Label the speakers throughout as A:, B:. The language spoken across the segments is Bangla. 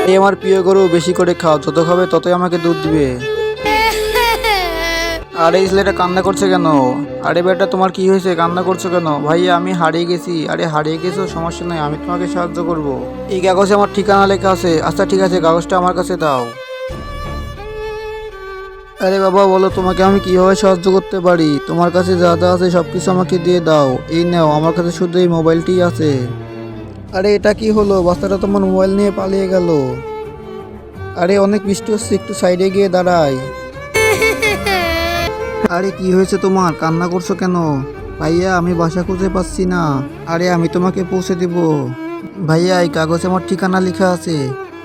A: এই আমার প্রিয় গরু, বেশি করে খাও, যত খাবে ততই আমাকে দুধ দিবে। আরে এই ছেলেটা কান্না করছে কেন? আরে বেটা, তোমার কি হয়েছে, কান্না করছো কেন? ভাইয়া আমি হারিয়ে গেছি। আরে হারিয়ে গেছো, সমস্যা নাই, আমি তোমাকে সাহায্য করব। এই কাগজে আমার ঠিকানা লেখা আছে। আচ্ছা ঠিক আছে, কাগজটা আমার কাছে দাও। আরে বাবা বলো, তোমাকে আমি কিভাবে সাহায্য করতে পারি? তোমার কাছে যা যা আছে সবকিছু আমাকে দিয়ে দাও। এই নাও, আমার কাছে শুধু এই মোবাইলটিই আছে। আরে এটা কি হলো? বাচ্চাটা তোমার মোবাইল নিয়ে পালিয়ে গেল। আরে অনেক বৃষ্টি হচ্ছে, একটু সাইডে গিয়ে দাঁড়াই। আরে কি হয়েছে তোমার, কান্না করছো কেন? ভাইয়া আমি বাসা খুঁজে পাচ্ছি না। আরে আমি তোমাকে পৌঁছে দিব। ভাইয়া এই কাগজে আমার ঠিকানা লেখা আছে।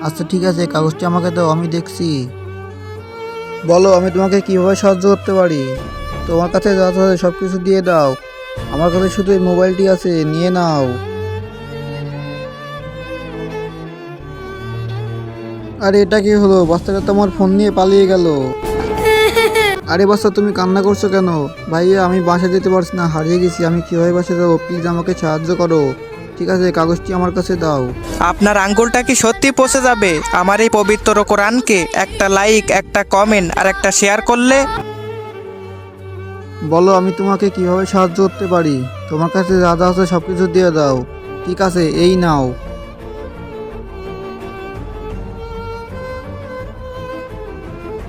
A: আচ্ছা ঠিক আছে, কাগজটি আমাকে দাও, আমি দেখছি। বলো আমি তোমাকে কিভাবে সাহায্য করতে পারি? তোমার কাছে যা যা আছে সব কিছু দিয়ে দাও। আমার কাছে শুধু এই মোবাইলটি আছে, নিয়ে নাও। আরে এটা কি হলো? বাচ্চাটা তো আমার ফোন নিয়ে পালিয়ে গেল। আরে বাচ্চা তুমি কান্না করছো কেন? ভাইয়া আমি বাসা যেতে পারছি না, হারিয়ে গেছি, আমি কিভাবে বাসা যাবো? প্লিজ আমাকে সাহায্য করো। ঠিক আছে, কাগজটি আমার কাছে দাও।
B: আপনার আঙ্গুলটা কি সত্যি পৌঁছে যাবে আমার এই পবিত্র কোরআনকে? একটা লাইক, একটা কমেন্ট আর একটা শেয়ার করলে।
A: বলো আমি তোমাকে কিভাবে সাহায্য করতে পারি? তোমার কাছে যা যা আছে সবকিছু দিয়ে দাও। ঠিক আছে, এই নাও।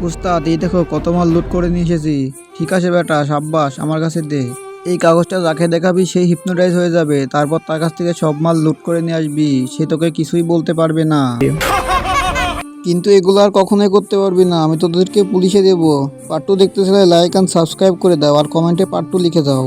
A: উস্তাদ এই দেখো কত মাল লুট করে নিয়ে এসেছি। ঠিক আছে বেটা, সাব্বাস, আমার কাছে দে। এই কাগজটা যাকে দেখাবি সেই হিপনোটাইজ হয়ে যাবে, তারপর তার কাছ থেকে সব মাল লুট করে নিয়ে আসবি, সে তোকে কিছুই বলতে পারবে না। কিন্তু এগুলো আর কখনোই করতে পারবি না, আমি তোদেরকে পুলিশে দেবো। পার্ট 2 দেখতে চাইলে লাইক অ্যান্ড সাবস্ক্রাইব করে দাও আর কমেন্টে পার্ট 2 লিখে দাও।